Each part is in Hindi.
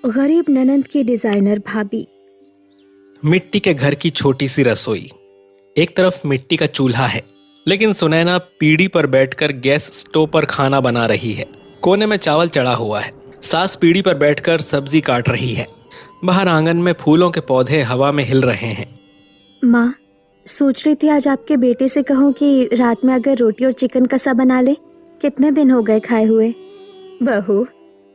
गरीब ननंद की डिजाइनर भाभी। मिट्टी के घर की छोटी सी रसोई। एक तरफ मिट्टी का चूल्हा है, लेकिन सुनैना पीढ़ी पर बैठकर गैस स्टोव पर खाना बना रही है। कोने में चावल चढ़ा हुआ है। सास पीढ़ी पर बैठकर सब्जी काट रही है। बाहर आंगन में फूलों के पौधे हवा में हिल रहे हैं। माँ, सोच रही थी आज आपके बेटे से कहूँ कि रात में अगर रोटी और चिकन कसा बना ले। कितने दिन हो गए खाए हुए। बहू,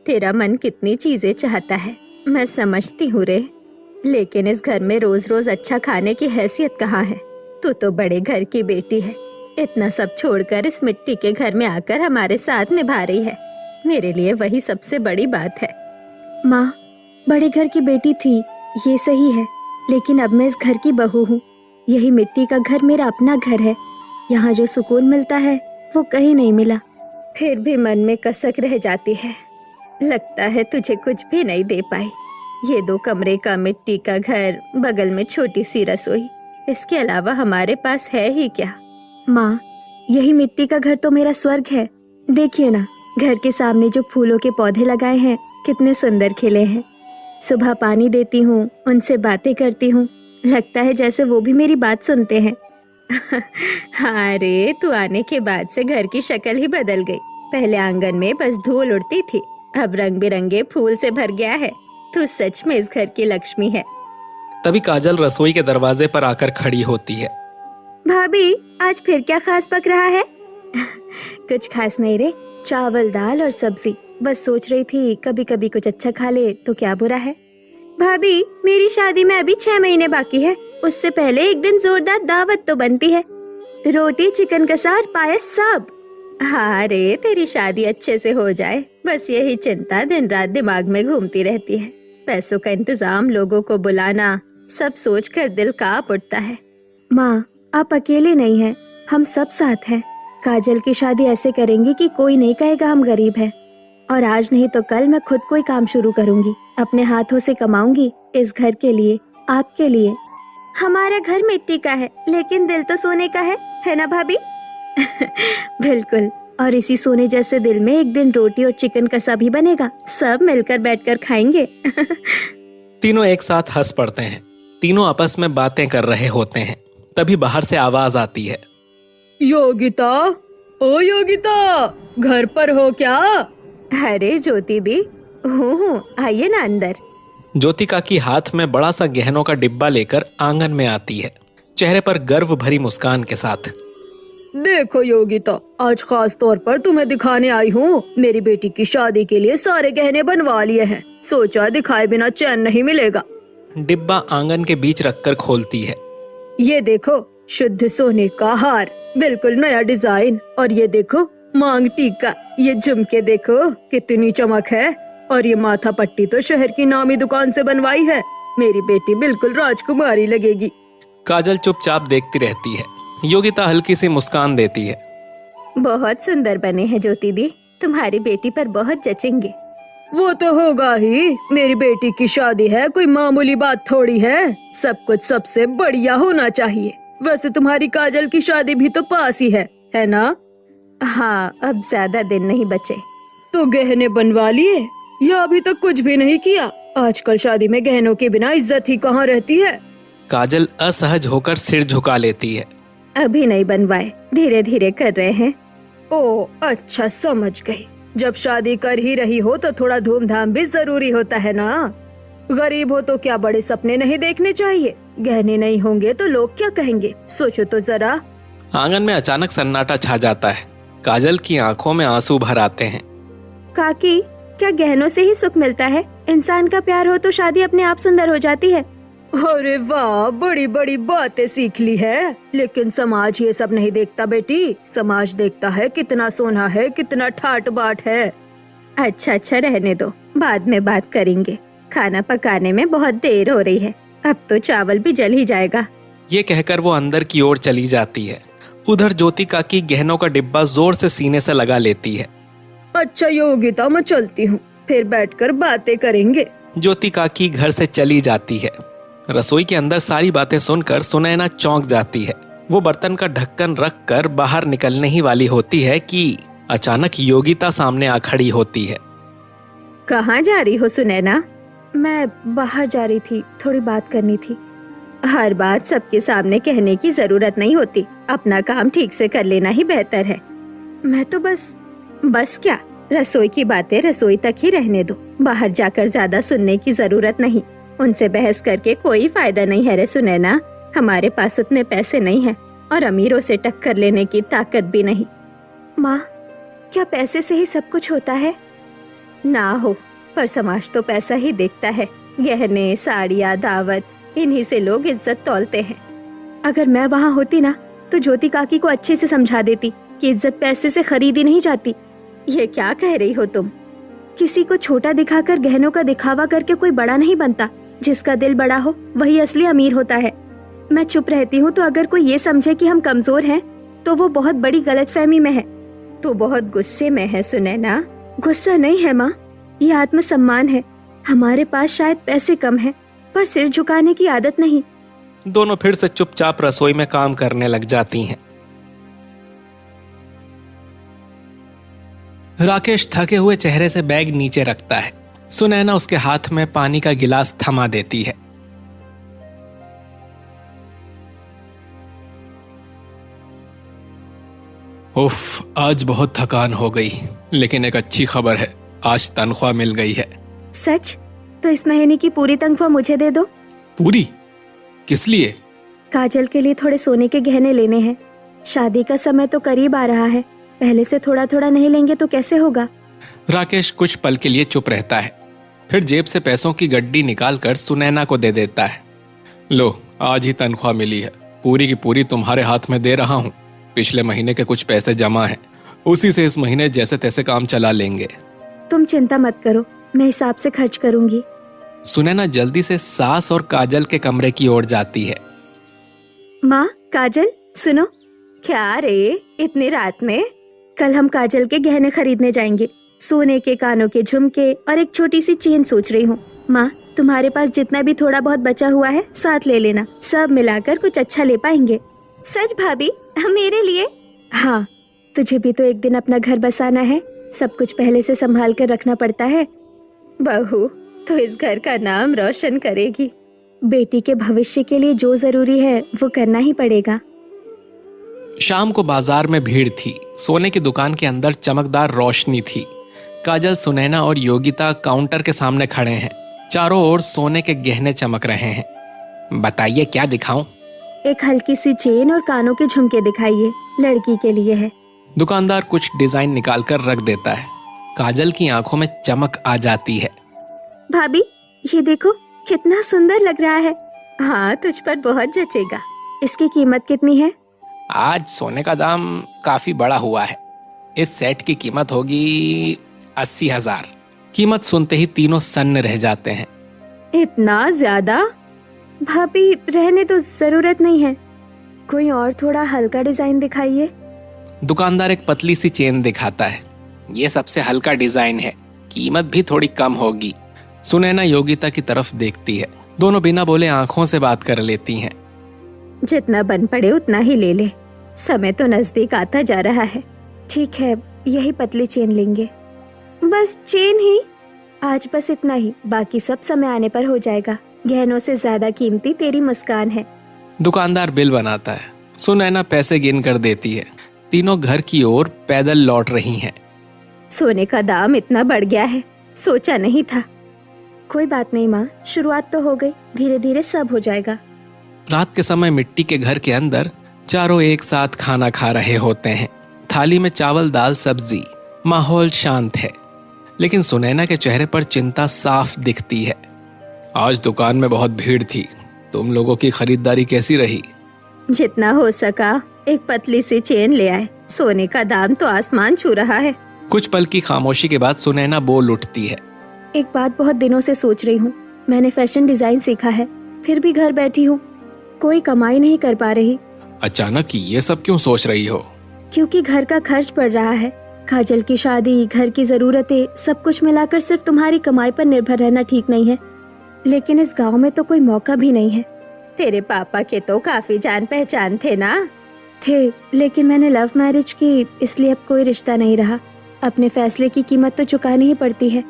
तेरा मन कितनी चीजें चाहता है, मैं समझती हूँ रे, लेकिन इस घर में रोज रोज अच्छा खाने की हैसियत कहाँ है। तू तो बड़े घर की बेटी है, इतना सब छोड़कर इस मिट्टी के घर में आकर हमारे साथ निभा रही है। मेरे लिए वही सबसे बड़ी बात है। माँ, बड़े घर की बेटी थी ये सही है, लेकिन अब मैं इस घर की बहू हूँ। यही मिट्टी का घर मेरा अपना घर है। यहाँ जो सुकून मिलता है वो कहीं नहीं मिला। फिर भी मन में कसक रह जाती है। लगता है तुझे कुछ भी नहीं दे पाई। ये 2 कमरे का मिट्टी का घर, बगल में छोटी सी रसोई, इसके अलावा हमारे पास है ही क्या। माँ, यही मिट्टी का घर तो मेरा स्वर्ग है। देखिए ना, घर के सामने जो फूलों के पौधे लगाए हैं कितने सुंदर खिले हैं। सुबह पानी देती हूँ, उनसे बातें करती हूँ, लगता है जैसे वो भी मेरी बात सुनते हैं। हाँ रे, तू आने के बाद से घर की शक्ल ही बदल गई। पहले आंगन में बस धूल उड़ती थी, अब रंग बिरंगे फूल से भर गया है। तू सच में इस घर की लक्ष्मी है। तभी काजल रसोई के दरवाजे पर आकर खड़ी होती है। भाभी, आज फिर क्या खास पक रहा है? कुछ खास नहीं रे, चावल दाल और सब्जी। बस सोच रही थी कभी कभी कुछ अच्छा खा ले तो क्या बुरा है। भाभी, मेरी शादी में अभी 6 महीने बाकी है। उससे पहले एक दिन जोरदार दावत तो बनती है। रोटी, चिकन कसा और पायस सब। हाँ रे, तेरी शादी अच्छे से हो जाए, बस यही चिंता दिन रात दिमाग में घूमती रहती है। पैसों का इंतजाम, लोगों को बुलाना, सब सोचकर दिल कांप उठता है। माँ, आप अकेले नहीं हैं, हम सब साथ हैं। काजल की शादी ऐसे करेंगे कि कोई नहीं कहेगा हम गरीब हैं। और आज नहीं तो कल मैं खुद कोई काम शुरू करूंगी, अपने हाथों से कमाऊंगी, इस घर के लिए, आपके लिए। हमारा घर मिट्टी का है, लेकिन दिल तो सोने का है ना भाभी? बिल्कुल, और इसी सोने जैसे दिल में एक दिन रोटी और चिकन कसा भी बनेगा। सब मिलकर बैठकर खाएंगे। तीनों एक साथ हंस पड़ते हैं। तीनों आपस में बातें कर रहे होते हैं। तभी बाहर से आवाज आती है। योगिता, ओ योगिता, घर पर हो क्या? अरे ज्योति दी, हूँ, आइए ना अंदर। ज्योतिका की हाथ में बड़ा सा गहनों का डिब्बा लेकर आंगन में आती है, चेहरे पर गर्व भरी मुस्कान के साथ। देखो योगिता, आज खास तौर पर तुम्हें दिखाने आई हूँ। मेरी बेटी की शादी के लिए सारे गहने बनवा लिए हैं। सोचा दिखाए बिना चैन नहीं मिलेगा। डिब्बा आंगन के बीच रखकर खोलती है। ये देखो, शुद्ध सोने का हार, बिल्कुल नया डिजाइन। और ये देखो मांग टीका, ये झुमके देखो कितनी चमक है। और ये माथा पट्टी तो शहर की नामी दुकान से बनवाई है। मेरी बेटी बिल्कुल राजकुमारी लगेगी। काजल चुपचाप देखती रहती है। योगिता हल्की सी मुस्कान देती है। बहुत सुंदर बने हैं ज्योति दी, तुम्हारी बेटी पर बहुत जचेंगे। वो तो होगा ही, मेरी बेटी की शादी है, कोई मामूली बात थोड़ी है। सब कुछ सबसे बढ़िया होना चाहिए। वैसे तुम्हारी काजल की शादी भी तो पास ही है ना? हाँ, अब ज्यादा दिन नहीं बचे। तो गहने बनवा लिए या अभी तक कुछ भी नहीं किया? आजकल शादी में गहनों के बिना इज्जत ही कहाँ रहती है। काजल असहज होकर सिर झुका लेती है। अभी नहीं बनवाए, धीरे धीरे कर रहे हैं। ओ अच्छा, समझ गई। जब शादी कर ही रही हो तो थोड़ा धूमधाम भी जरूरी होता है ना। गरीब हो तो क्या बड़े सपने नहीं देखने चाहिए? गहने नहीं होंगे तो लोग क्या कहेंगे, सोचो तो जरा। आंगन में अचानक सन्नाटा छा जाता है। काजल की आंखों में आंसू भर आते हैं। काकी, क्या गहनों से ही सुख मिलता है? इंसान का प्यार हो तो शादी अपने आप सुंदर हो जाती है। अरे वाह, बड़ी बड़ी बातें सीख ली है। लेकिन समाज ये सब नहीं देखता बेटी। समाज देखता है कितना सोना है, कितना ठाट बाट है। अच्छा, रहने दो, बाद में बात करेंगे। खाना पकाने में बहुत देर हो रही है, अब तो चावल भी जल ही जाएगा। ये कहकर वो अंदर की ओर चली जाती है। उधर ज्योतिका की गहनों का डिब्बा जोर से सीने से लगा लेती है। अच्छा योगिता, मैं चलती हूँ, फिर बैठकर बातें करेंगे। ज्योतिका की घर से चली जाती है। रसोई के अंदर सारी बातें सुनकर सुनैना चौंक जाती है। वो बर्तन का ढक्कन रखकर बाहर निकलने ही वाली होती है कि अचानक योगिता सामने आ खड़ी होती है। कहाँ जा रही हो सुनैना? मैं बाहर जा रही थी, थोड़ी बात करनी थी। हर बात सबके सामने कहने की जरूरत नहीं होती, अपना काम ठीक से कर लेना ही बेहतर है। मैं तो बस क्या, रसोई की बातें रसोई तक ही रहने दो, बाहर जाकर ज्यादा सुनने की जरूरत नहीं। उनसे बहस करके कोई फायदा नहीं है रे सुनैना। हमारे पास उतने पैसे नहीं हैं और अमीरों से टक्कर लेने की ताकत भी नहीं। माँ, क्या पैसे से ही सब कुछ होता है? ना हो, पर समाज तो पैसा ही देखता है। गहने, साड़ियाँ, दावत, इन्हीं से लोग इज्जत तौलते हैं। अगर मैं वहाँ होती ना तो ज्योति काकी को अच्छे से समझा देती कि इज्जत पैसे से खरीदी नहीं जाती। ये क्या कह रही हो तुम? किसी को छोटा दिखाकर गहनों का दिखावा करके कोई बड़ा नहीं बनता। जिसका दिल बड़ा हो वही असली अमीर होता है। मैं चुप रहती हूँ तो अगर कोई ये समझे कि हम कमजोर हैं तो वो बहुत बड़ी गलतफहमी में है। तू बहुत गुस्से में है सुनैना। गुस्सा नहीं है माँ, ये आत्मसम्मान है। हमारे पास शायद पैसे कम हैं, पर सिर झुकाने की आदत नहीं। दोनों फिर से चुपचाप रसोई में काम करने लग जाती हैं। राकेश थके हुए चेहरे से बैग नीचे रखता है। सुनैना उसके हाथ में पानी का गिलास थमा देती है। उफ, आज बहुत थकान हो गई, लेकिन एक अच्छी खबर है, आज तनख्वाह मिल गई है। सच? तो इस महीने की पूरी तनख्वाह मुझे दे दो। पूरी? किस लिए? काजल के लिए थोड़े सोने के गहने लेने हैं। शादी का समय तो करीब आ रहा है, पहले से थोड़ा थोड़ा नहीं लेंगे तो कैसे होगा? राकेश कुछ पल के लिए चुप रहता है, फिर जेब से पैसों की गड्डी निकालकर सुनैना को दे देता है। लो, आज ही तनख्वाह मिली है, पूरी की पूरी तुम्हारे हाथ में दे रहा हूँ। पिछले महीने के कुछ पैसे जमा हैं, उसी से इस महीने जैसे तैसे काम चला लेंगे। तुम चिंता मत करो, मैं हिसाब से खर्च करूंगी। सुनैना जल्दी से सास और काजल के कमरे की ओर जाती है। माँ, काजल सुनो। क्या रे, इतनी रात में? कल हम काजल के गहने खरीदने जाएंगे। सोने के कानों के झुमके और एक छोटी सी चेन सोच रही हूँ। माँ, तुम्हारे पास जितना भी थोड़ा बहुत बचा हुआ है साथ ले लेना, सब मिलाकर कुछ अच्छा ले पाएंगे। सच भाभी? मेरे लिए? हाँ, तुझे भी तो एक दिन अपना घर बसाना है, सब कुछ पहले से संभाल कर रखना पड़ता है। बहू तो इस घर का नाम रोशन करेगी। बेटी के भविष्य के लिए जो जरूरी है वो करना ही पड़ेगा। शाम को बाजार में भीड़ थी। सोने की दुकान के अंदर चमकदार रोशनी थी। काजल, सुनैना और योगिता काउंटर के सामने खड़े हैं। चारों ओर सोने के गहने चमक रहे हैं। बताइए क्या दिखाऊं? एक हल्की सी चेन और कानों के झुमके दिखाइए, लड़की के लिए है। दुकानदार कुछ डिजाइन निकाल कर रख देता है। काजल की आंखों में चमक आ जाती है। भाभी, ये देखो कितना सुंदर लग रहा है। हाँ, तुझ पर बहुत जचेगा। इसकी कीमत कितनी है? आज सोने का दाम काफी बड़ा हुआ है। इस सेट की कीमत होगी 80,000। कीमत सुनते ही तीनों सन्न रह जाते हैं। इतना ज्यादा? भाभी, रहने तो जरूरत नहीं है, कोई और थोड़ा हल्का डिजाइन दिखाइए। दुकानदार एक पतली सी चेन दिखाता है। ये सबसे हल्का डिजाइन है, कीमत भी थोड़ी कम होगी। सुनैना योगिता की तरफ देखती है। दोनों बिना बोले आंखों से बात कर लेती हैं। जितना बन पड़े उतना ही ले ले, समय तो नजदीक आता जा रहा है। ठीक है, यही पतली चेन लेंगे। बस चेन ही? आज बस इतना ही, बाकी सब समय आने पर हो जाएगा। गहनों से ज्यादा कीमती तेरी मुस्कान है। दुकानदार बिल बनाता है। सुनैना पैसे गिन कर देती है। तीनों घर की ओर पैदल लौट रही हैं। सोने का दाम इतना बढ़ गया है, सोचा नहीं था। कोई बात नहीं माँ, शुरुआत तो हो गई, धीरे धीरे सब हो जाएगा। रात के समय मिट्टी के घर के अंदर चारों एक साथ खाना खा रहे होते हैं। थाली में चावल, दाल, सब्जी। माहौल शांत है, लेकिन सुनैना के चेहरे पर चिंता साफ दिखती है। आज दुकान में बहुत भीड़ थी, तुम लोगों की खरीदारी कैसी रही? जितना हो सका। एक पतली सी चेन ले आए, सोने का दाम तो आसमान छू रहा है। कुछ पल की खामोशी के बाद सुनैना बोल उठती है। एक बात बहुत दिनों से सोच रही हूँ। मैंने फैशन डिजाइन सीखा है, फिर भी घर बैठी हूँ, कोई कमाई नहीं कर पा रही। अचानक ये सब क्यों सोच रही हो? क्योंकि घर का खर्च बढ़ रहा है। काजल की शादी, घर की जरूरतें, सब कुछ मिलाकर सिर्फ तुम्हारी कमाई पर निर्भर रहना ठीक नहीं है। लेकिन इस गांव में तो कोई मौका भी नहीं है। तेरे पापा के तो काफी जान पहचान थे ना? थे, लेकिन मैंने लव मैरिज की, इसलिए अब कोई रिश्ता नहीं रहा। अपने फैसले की कीमत तो चुकानी ही पड़ती है।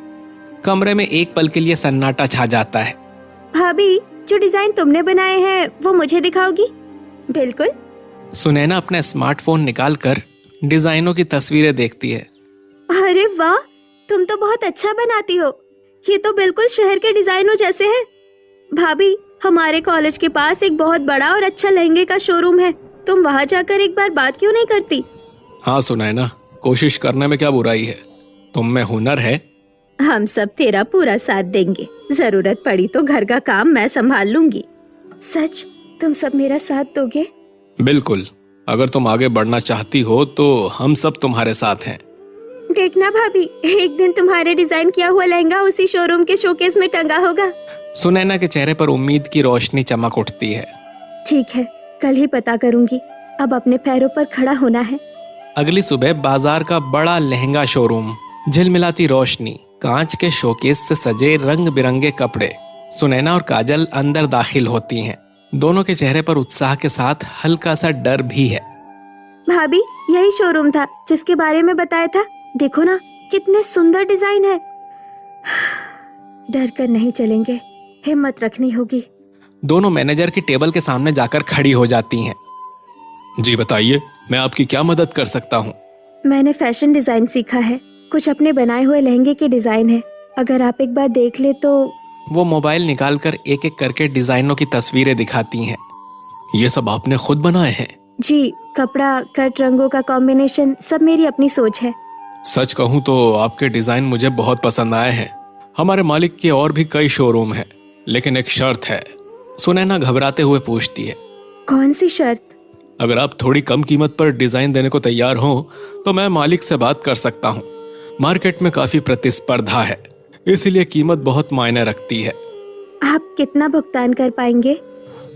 कमरे में एक पल के लिए सन्नाटा छा जाता है। भाभी, जो डिजाइन तुमने बनाए हैं वो मुझे दिखाओगी? बिल्कुल। सुनैना अपना स्मार्टफोन निकालकर डिजाइनों की तस्वीरें देखती है। अरे वाह, तुम तो बहुत अच्छा बनाती हो। ये तो बिल्कुल शहर के डिजाइनों जैसे हैं। भाभी, हमारे कॉलेज के पास एक बहुत बड़ा और अच्छा लहंगे का शोरूम है। तुम वहाँ जाकर एक बार बात क्यों नहीं करती? हाँ सुनैना, कोशिश करने में क्या बुराई है, तुम में हुनर है। हम सब तेरा पूरा साथ देंगे। जरूरत पड़ी तो घर का काम मैं संभाल लूंगी। सच, तुम सब मेरा साथ दोगे? बिल्कुल, अगर तुम आगे बढ़ना चाहती हो तो हम सब तुम्हारे साथ हैं। देखना भाभी, एक दिन तुम्हारे डिजाइन किया हुआ लहंगा उसी शोरूम के शोकेस में टंगा होगा। सुनैना के चेहरे पर उम्मीद की रोशनी चमक उठती है। ठीक है, कल ही पता करूंगी। अब अपने पैरों पर खड़ा होना है। अगली सुबह बाजार का बड़ा लहंगा शोरूम, झिलमिलाती रोशनी, कांच के शोकेस से सजे रंग बिरंगे कपड़े। सुनैना और काजल अंदर दाखिल होती हैं। दोनों के चेहरे पर उत्साह के साथ हल्का सा डर भी है। भाभी, यही शोरूम था जिसके बारे में बताया था। देखो ना, कितने सुंदर डिजाइन है। डर कर नहीं चलेंगे, हिम्मत रखनी होगी। दोनों मैनेजर की टेबल के सामने जाकर खड़ी हो जाती हैं। जी बताइए, मैं आपकी क्या मदद कर सकता हूँ? मैंने फैशन डिजाइन सीखा है। कुछ अपने बनाए हुए लहंगे के डिजाइन है। अगर आप एक बार देख ले तो। वो मोबाइल निकालकर एक एक करके डिजाइनों की तस्वीरें दिखाती हैं। ये सब आपने खुद बनाए हैं? जी, कपड़ा, कट, रंगों का कॉम्बिनेशन सब मेरी अपनी सोच है। सच कहूँ तो आपके डिजाइन मुझे बहुत पसंद आए हैं। हमारे मालिक के और भी कई शोरूम हैं, लेकिन एक शर्त है। सुनैना घबराते हुए पूछती है। कौन सी शर्त? अगर आप थोड़ी कम कीमत पर डिजाइन देने को तैयार हो तो मैं मालिक से बात कर सकता हूँ। मार्केट में काफी प्रतिस्पर्धा है, इसीलिए कीमत बहुत मायने रखती है। आप कितना भुगतान कर पाएंगे?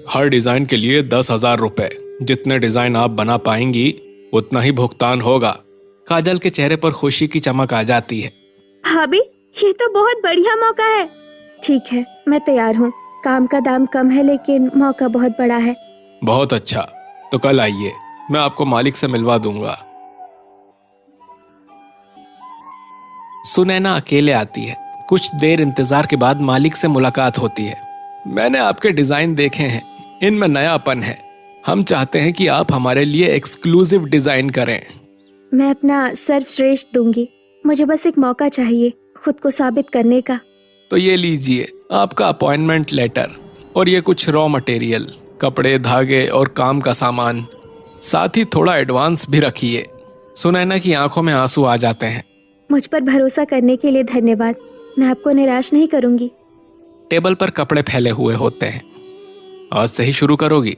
हर डिजाइन के लिए 10,000 रुपए। जितने डिजाइन आप बना पाएंगी उतना ही भुगतान होगा। काजल के चेहरे पर खुशी की चमक आ जाती है। भाभी, ये तो बहुत बढ़िया मौका है। ठीक है, मैं तैयार हूँ। काम का दाम कम है लेकिन मौका बहुत बड़ा है। बहुत अच्छा, तो कल आइए, मैं आपको मालिक से मिलवा दूंगा। सुनैना अकेले आती है। कुछ देर इंतजार के बाद मालिक से मुलाकात होती है। मैंने आपके डिजाइन देखे हैं, इनमें नयापन है। हम चाहते हैं कि आप हमारे लिए एक्सक्लूसिव डिजाइन करें। मैं अपना सर्वश्रेष्ठ दूंगी। मुझे बस एक मौका चाहिए खुद को साबित करने का। तो ये लीजिए आपका अपॉइंटमेंट लेटर और ये कुछ रॉ मटेरियल, कपड़े, धागे और काम का सामान। साथ ही थोड़ा एडवांस भी रखिए। सुनैना की आंखों में आंसू आ जाते हैं। मुझ पर भरोसा करने के लिए धन्यवाद। मैं आपको निराश नहीं करूंगी। टेबल पर कपड़े फैले हुए होते हैं। आज से ही शुरू करोगी?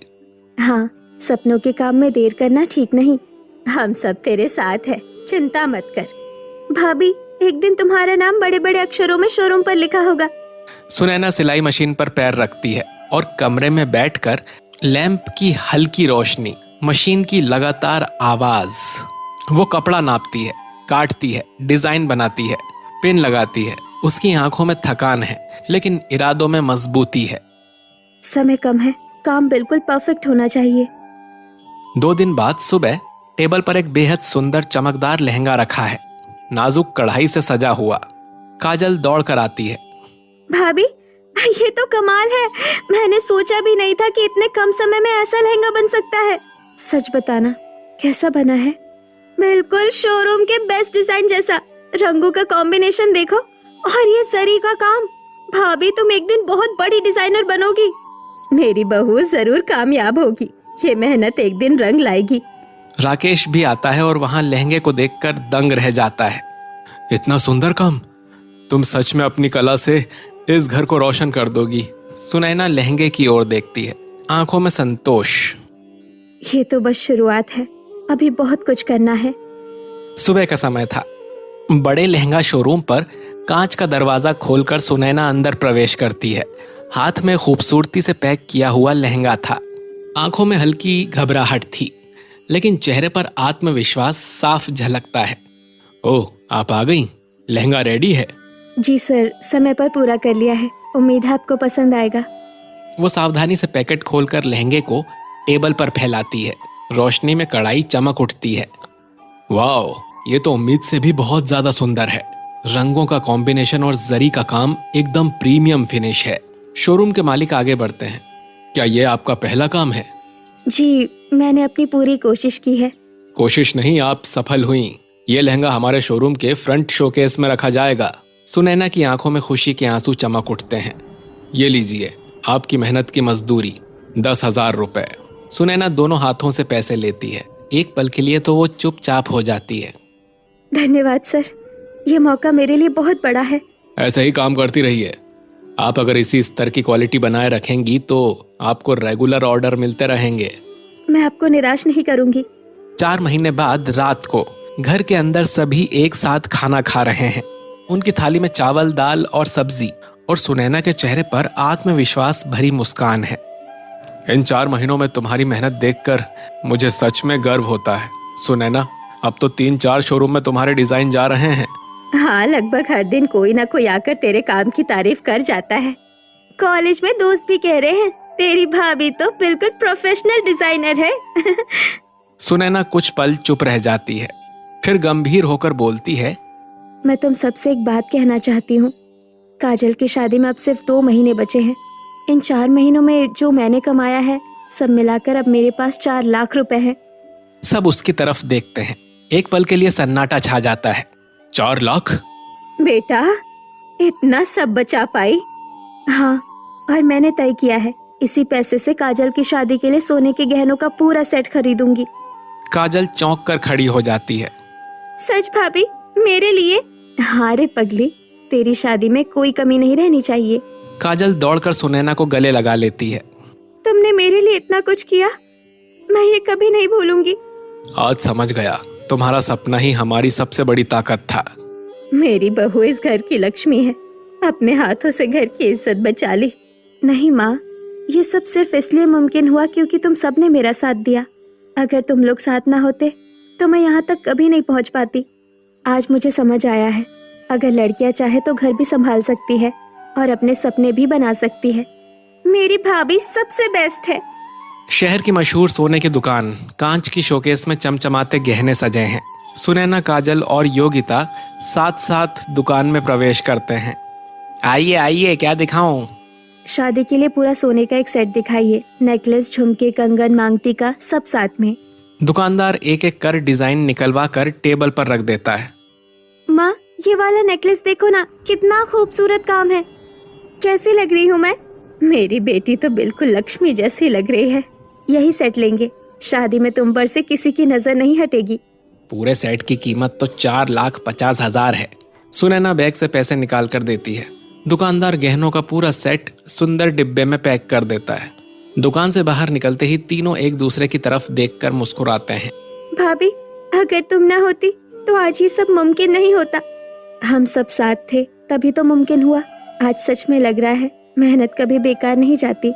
हाँ, सपनों के काम में देर करना ठीक नहीं। हम सब तेरे साथ है, चिंता मत कर। भाभी, एक दिन तुम्हारा नाम बड़े बड़े अक्षरों में शोरूम पर लिखा होगा। सुनैना सिलाई मशीन पर पैर रखती है और कमरे में बैठकर लैंप की हल्की रोशनी, मशीन की लगातार आवाज। वो कपड़ा नापती है, काटती है, डिजाइन बनाती है, पिन लगाती है। उसकी आंखों में थकान है लेकिन इरादों में मजबूती है। समय कम है, काम बिल्कुल परफेक्ट होना चाहिए। 2 दिन बाद सुबह टेबल पर एक बेहद सुंदर चमकदार लहंगा रखा है, नाजुक कढ़ाई से सजा हुआ। काजल दौड़ कर आती है। भाभी, ये तो कमाल है। मैंने सोचा भी नहीं था कि इतने कम समय में ऐसा लहंगा बन सकता है। सच बताना, कैसा बना है? बिल्कुल शोरूम के बेस्ट डिजाइन जैसा। रंगों का कॉम्बिनेशन देखो और ये जरी का काम। भाभी, तुम एक दिन बहुत बड़ी डिजाइनर बनोगी। मेरी बहू जरूर कामयाब होगी। ये मेहनत एक दिन रंग लाएगी। राकेश भी आता है और वहां लहंगे को देखकर दंग रह जाता है। इतना सुंदर काम, तुम सच में अपनी कला से इस घर को रोशन कर दोगी। सुनैना लहंगे की ओर देखती है, आंखों में संतोष। ये तो बस शुरुआत है, अभी बहुत कुछ करना है। सुबह का समय था। बड़े लहंगा शोरूम पर कांच का दरवाजा खोलकर सुनैना अंदर प्रवेश करती है। हाथ में खूबसूरती से पैक किया हुआ लहंगा था। आंखों में हल्की घबराहट थी लेकिन चेहरे पर आत्मविश्वास साफ झलकता है। ओह, आप आ गई। लहंगा रेडी है? जी सर, समय पर पूरा कर लिया है। उम्मीद है आपको पसंद आएगा। वो सावधानी से पैकेट खोलकर लहंगे को टेबल पर फैलाती है। रोशनी में कढ़ाई चमक उठती है। वाह, ये तो उम्मीद से भी बहुत ज्यादा सुंदर है। रंगों का कॉम्बिनेशन और जरी का काम एकदम प्रीमियम फिनिश है। शोरूम के मालिक आगे बढ़ते हैं। क्या ये आपका पहला काम है? जी, मैंने अपनी पूरी कोशिश की है। कोशिश नहीं, आप सफल हुई। ये लहंगा हमारे शोरूम के फ्रंट शोकेस में रखा जाएगा। सुनैना की आंखों में खुशी के आंसू चमक उठते हैं। ये लीजिए, आपकी मेहनत की मजदूरी, 10,000 रुपए। सुनैना दोनों हाथों से पैसे लेती है। एक पल के लिए तो वो चुपचाप हो जाती है। धन्यवाद सर, ये मौका मेरे लिए बहुत बड़ा है। ऐसे ही काम करती रहिए। आप अगर इसी स्तर की क्वालिटी बनाए रखेंगी तो आपको रेगुलर ऑर्डर मिलते रहेंगे। मैं आपको निराश नहीं करूंगी। 4 महीने बाद रात को घर के अंदर सभी एक साथ खाना खा रहे हैं। उनकी थाली में चावल, दाल और सब्जी, और सुनैना के चेहरे पर आत्मविश्वास भरी मुस्कान है। इन 4 महीनों में तुम्हारी मेहनत देखकर मुझे सच में गर्व होता है। सुनैना, अब तो 3-4 शोरूम में तुम्हारे डिजाइन जा रहे हैं। हाँ, लगभग हर दिन कोई ना कोई आकर तेरे काम की तारीफ कर जाता है। कॉलेज में दोस्त भी कह रहे हैं तेरी भाभी तो बिल्कुल प्रोफेशनल डिजाइनर है। सुनैना कुछ पल चुप रह जाती है, फिर गंभीर होकर बोलती है, मैं तुम सबसे एक बात कहना चाहती हूँ। काजल की शादी में अब सिर्फ 2 महीने बचे हैं। इन 4 महीनों में जो मैंने कमाया है सब मिलाकर अब मेरे पास 4 लाख रुपए हैं। सब उसकी तरफ देखते हैं। एक पल के लिए सन्नाटा छा जाता है। 4 लाख? बेटा, इतना सब बचा पाई? हाँ, और मैंने तय किया है इसी पैसे से काजल की शादी के लिए सोने के गहनों का पूरा सेट खरीदूंगी। काजल चौंक कर खड़ी हो जाती है। सच भाभी, मेरे लिए? हाँ रे पगली, तेरी शादी में कोई कमी नहीं रहनी चाहिए। काजल दौड़कर सुनैना को गले लगा लेती है। तुमने मेरे लिए इतना कुछ किया, मैं ये कभी नहीं भूलूंगी। आज समझ गया, तुम्हारा सपना ही हमारी सबसे बड़ी ताकत था। मेरी बहू इस घर की लक्ष्मी है, अपने हाथों से घर की इज्जत बचा ली। नहीं माँ, ये सब सिर्फ इसलिए मुमकिन हुआ क्योंकि तुम सबने मेरा साथ दिया। अगर तुम लोग साथ ना होते तो मैं यहाँ तक कभी नहीं पहुँच पाती। आज मुझे समझ आया है, अगर लड़कियाँ चाहे तो घर भी संभाल सकती है और अपने सपने भी बना सकती है। मेरी भाभी सबसे बेस्ट है। शहर की मशहूर सोने की दुकान, कांच की शोकेस में चमचमाते गहने सजे हैं। सुनैना, काजल और योगिता साथ साथ दुकान में प्रवेश करते हैं। आइए आइए, क्या दिखाऊं? शादी के लिए पूरा सोने का एक सेट दिखाइए। नेकलेस, झुमके, कंगन, मांग टीका, सब साथ में। दुकानदार एक एक कर डिजाइन निकलवा कर टेबल पर रख देता है। माँ, ये वाला नेकलेस देखो ना, कितना खूबसूरत काम है। कैसी लग रही हूँ मैं? मेरी बेटी तो बिल्कुल लक्ष्मी जैसी लग रही है। यही सेट लेंगे, शादी में तुम पर से किसी की नजर नहीं हटेगी। पूरे सेट की कीमत तो 4,50,000 है। सुनैना बैग से पैसे निकाल कर देती है। दुकानदार गहनों का पूरा सेट सुंदर डिब्बे में पैक कर देता है। दुकान से बाहर निकलते ही तीनों एक दूसरे की तरफ देखकर मुस्कुराते हैं। भाभी, अगर तुम ना होती तो आज ये सब मुमकिन नहीं होता। हम सब साथ थे तभी तो मुमकिन हुआ। आज सच में लग रहा है मेहनत कभी बेकार नहीं जाती।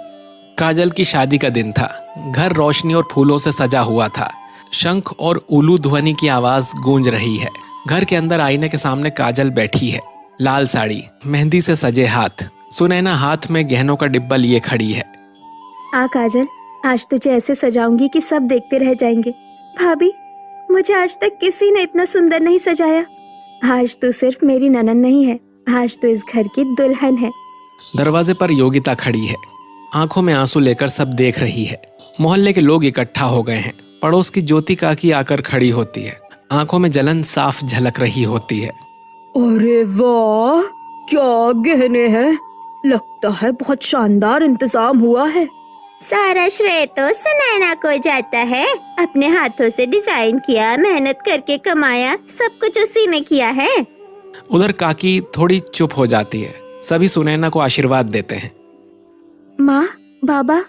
काजल की शादी का दिन था। घर रोशनी और फूलों से सजा हुआ था। शंख और उलू ध्वनि की आवाज गूंज रही है। घर के अंदर आईने के सामने काजल बैठी है। लाल साड़ी, मेहंदी से सजे हाथ। सुनैना हाथ में गहनों का डिब्बा लिए खड़ी है। आ काजल, आज तुझे ऐसे सजाऊंगी कि सब देखते रह जाएंगे। भाभी, मुझे आज तक किसी ने इतना सुंदर नहीं सजाया। आज तू सिर्फ मेरी ननद नहीं है, आज तू इस घर की दुल्हन है। दरवाजे पर योगिता खड़ी है। आंखों में आंसू लेकर सब देख रही है। मोहल्ले के लोग इकट्ठा हो गए हैं। पड़ोस की ज्योति काकी आकर खड़ी होती है। आंखों में जलन साफ झलक रही होती है। अरे वाह, क्या गहने हैं! लगता है बहुत शानदार इंतजाम हुआ है। सारा श्रेय तो सुनैना को जाता है। अपने हाथों से डिजाइन किया, मेहनत करके कमाया, सब कुछ उसी ने किया है। उधर काकी थोड़ी चुप हो जाती है। सभी सुनैना को आशीर्वाद देते हैं। माँ, बाबा,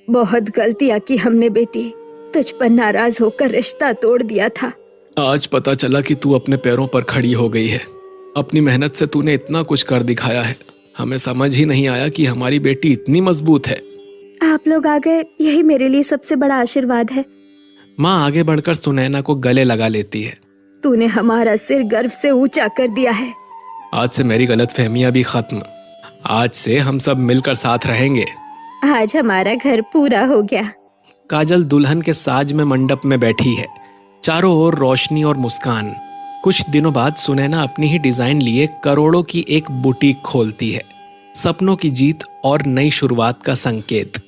बहुत गलतियाँ की हमने बेटी, तुझ पर नाराज होकर रिश्ता तोड़ दिया था। आज पता चला कि तू अपने पैरों पर खड़ी हो गई है। अपनी मेहनत से तूने इतना कुछ कर दिखाया है। हमें समझ ही नहीं आया कि हमारी बेटी इतनी मजबूत है। आप लोग आ गए, यही मेरे लिए सबसे बड़ा आशीर्वाद है। माँ आगे बढ़कर सुनैना को गले लगा लेती है। तूने हमारा सिर गर्व से ऊंचा कर दिया है। आज से मेरी गलतफहमियां भी खत्म। आज से हम सब मिलकर साथ रहेंगे। आज हमारा घर पूरा हो गया। काजल दुल्हन के साज में मंडप में बैठी है। चारों ओर रोशनी और मुस्कान। कुछ दिनों बाद सुनैना अपनी ही डिजाइन लिए करोड़ों की एक बुटीक खोलती है। सपनों की जीत और नई शुरुआत का संकेत।